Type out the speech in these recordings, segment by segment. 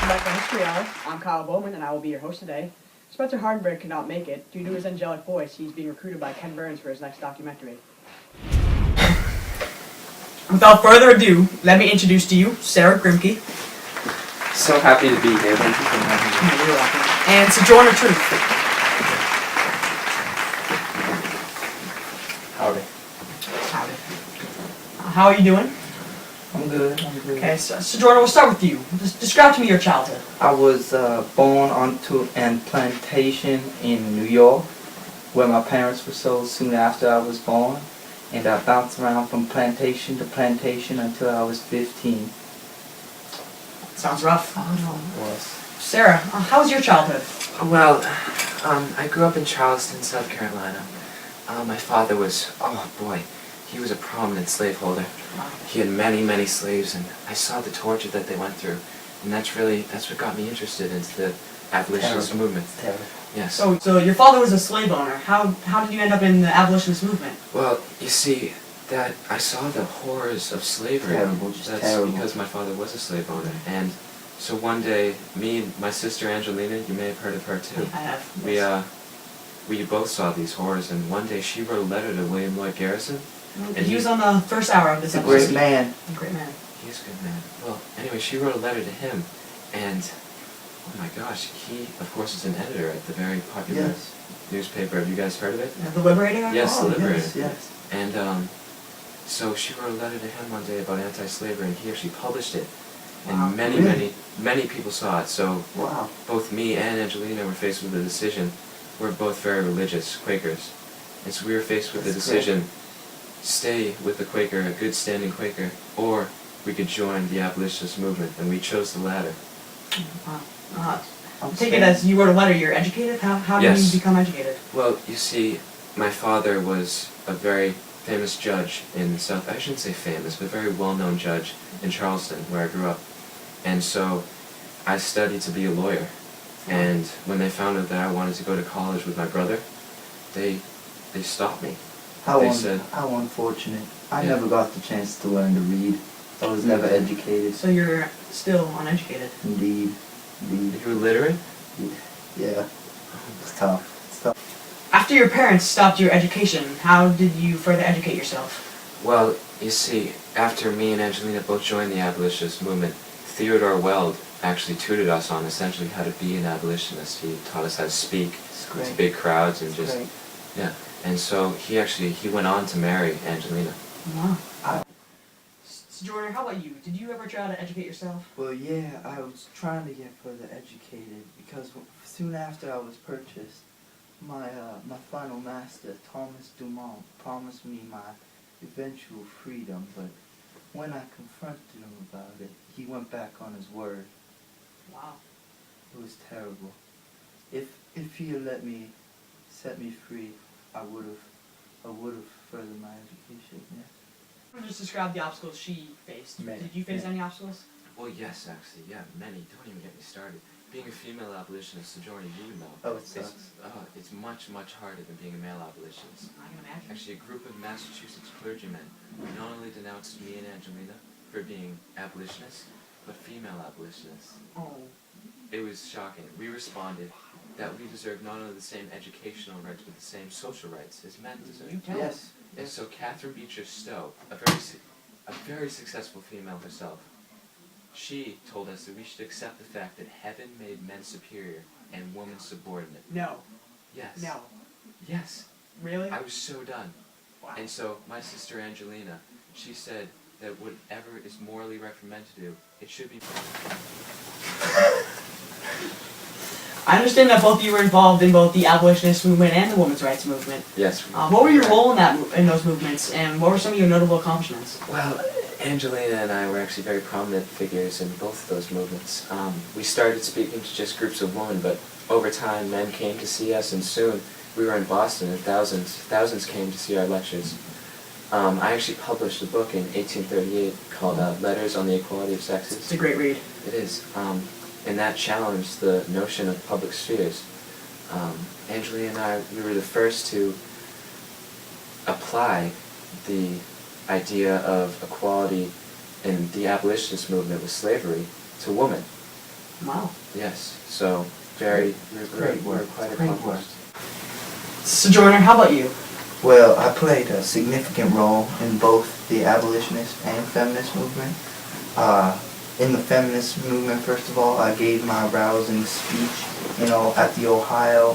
Welcome back to History Hour. I'm Kyle Bowman, and I will be your host today. Spencer Hardenberg could not make it. Due to his angelic voice, he's being recruited by Ken Burns for his next documentary. Without further ado, let me introduce to you Sarah Grimke. So happy to be here. Thank you for having me. You're welcome. And Sojourner Truth. Howdy. Howdy. How are you doing? I'm good. Okay, so Sojourner, we'll start with you. Describe to me your childhood. I was born onto a plantation in New York, where my parents were sold soon after I was born, and I bounced around from plantation to plantation until I was 15. Sounds rough. It was. Sarah, how was your childhood? Well, I grew up in Charleston, South Carolina. My father was, oh boy, he was a prominent slaveholder. He had many, many slaves, and I saw the torture that they went through. And that's what got me interested into the abolitionist movement. Terrible. Yes. So your father was a slave owner. How did you end up in the abolitionist movement? Well, you see, that I saw the horrors of slavery. Terrible, just That's terrible. because my father was a slave owner. And so one day, me and my sister Angelina, you may have heard of her too. I have. We both saw these horrors, and one day she wrote a letter to William Lloyd Garrison. And he was on the first hour of this A episode. great man. A great man. He is a good man. Well, anyway, she wrote a letter to him, and oh my gosh, he, of course, is an editor at the very popular Yes. newspaper. Have you guys heard of it? The Liberator? Yes, Oh, the Liberator. yes, yes. And so she wrote a letter to him one day about anti-slavery, and he actually published it. And Wow. many people saw it. So Wow. both me and Angelina were faced with a decision. We're both very religious Quakers, and so we were faced with the That's decision: stay with the Quaker, a good standing Quaker, or we could join the abolitionist movement, and we chose the latter. Take it as you wrote a letter, you're educated? How did Yes. you become educated? Well, you see, my father was a very famous judge in South, I shouldn't say famous, but very well-known judge in Charleston, where I grew up. And so I studied to be a lawyer. And when they found out that I wanted to go to college with my brother, they stopped me. How They said- unfortunate. I Yeah. never got the chance to learn to read. I was never educated. So you're still uneducated. Indeed. Indeed. You were literate? Yeah. It's tough. It's tough. After your parents stopped your education, how did you further educate yourself? Well, you see, after me and Angelina both joined the abolitionist movement, Theodore Weld actually tutored us on essentially how to be an abolitionist. He taught us how to speak It's to great. big crowds and It's just, great. yeah. And so he went on to marry Angelina. Wow. Jordan, how about you? Did you ever try to educate yourself? Well, yeah, I was trying to get further educated because soon after I was purchased, my final master, Thomas Dumont, promised me my eventual freedom, but when I confronted him about it, he went back on his word. Wow. It was terrible. If he had set me free, I would have furthered my education. Yeah. Just describe the obstacles she faced. Many, Did you face yeah. any obstacles? Well, yes, actually, yeah, many. Don't even get me started. Being a female abolitionist, Sojourner, you would know. Oh, it sucks. It's much, much harder than being a male abolitionist. I can imagine. Actually, a group of Massachusetts clergymen not only denounced me and Angelina for being abolitionists, but female abolitionists. Oh. It was shocking. We responded that we deserve not only the same educational rights, but the same social rights as men deserve. You tell Yes. And so Catherine Beecher Stowe, a very successful female herself, she told us that we should accept the fact that heaven made men superior and women subordinate. No. Yes. No. Yes. Really? I was so done. Wow. And so my sister Angelina, she said that whatever is morally right for men to do, it should be. I understand that both of you were involved in both the abolitionist movement and the women's rights movement. Yes. What were your role in those movements, and what were some of your notable accomplishments? Well, Angelina and I were actually very prominent figures in both of those movements. We started speaking to just groups of women, but over time men came to see us, and soon we were in Boston and thousands came to see our lectures. I actually published a book in 1838 called Letters on the Equality of Sexes. It's a great read. It is. And that challenged the notion of public spheres. Angelina and I, we were the first to apply the idea of equality in the abolitionist movement with slavery to women. Wow. Yes, so we're Great work. quite Great accomplished. Sojourner, how about you? Well, I played a significant role in both the abolitionist and feminist movement. In the feminist movement, first of all, I gave my rousing speech, at the Ohio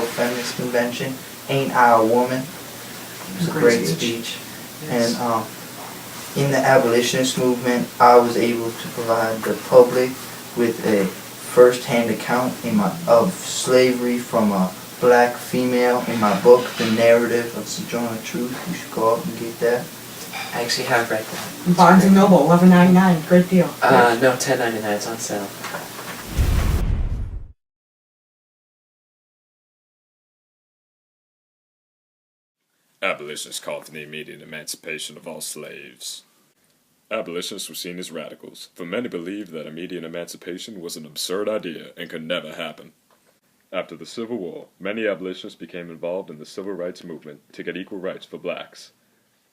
Feminist Convention. Ain't I a Woman? It was a great speech. Yes. And in the abolitionist movement, I was able to provide the public with a first-hand account of slavery from a black female in my book, The Narrative of Sojourner Truth. You should go out and get that. I actually have read that. Barnes & Noble, $11.99. Great deal. No, $10.99. It's on sale. Abolitionists called for the immediate emancipation of all slaves. Abolitionists were seen as radicals, for many believed that immediate emancipation was an absurd idea and could never happen. After the Civil War, many abolitionists became involved in the civil rights movement to get equal rights for blacks.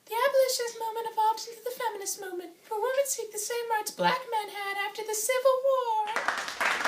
The abolitionist movement evolved into the feminist movement, for women seek the same rights black men had after the Civil War.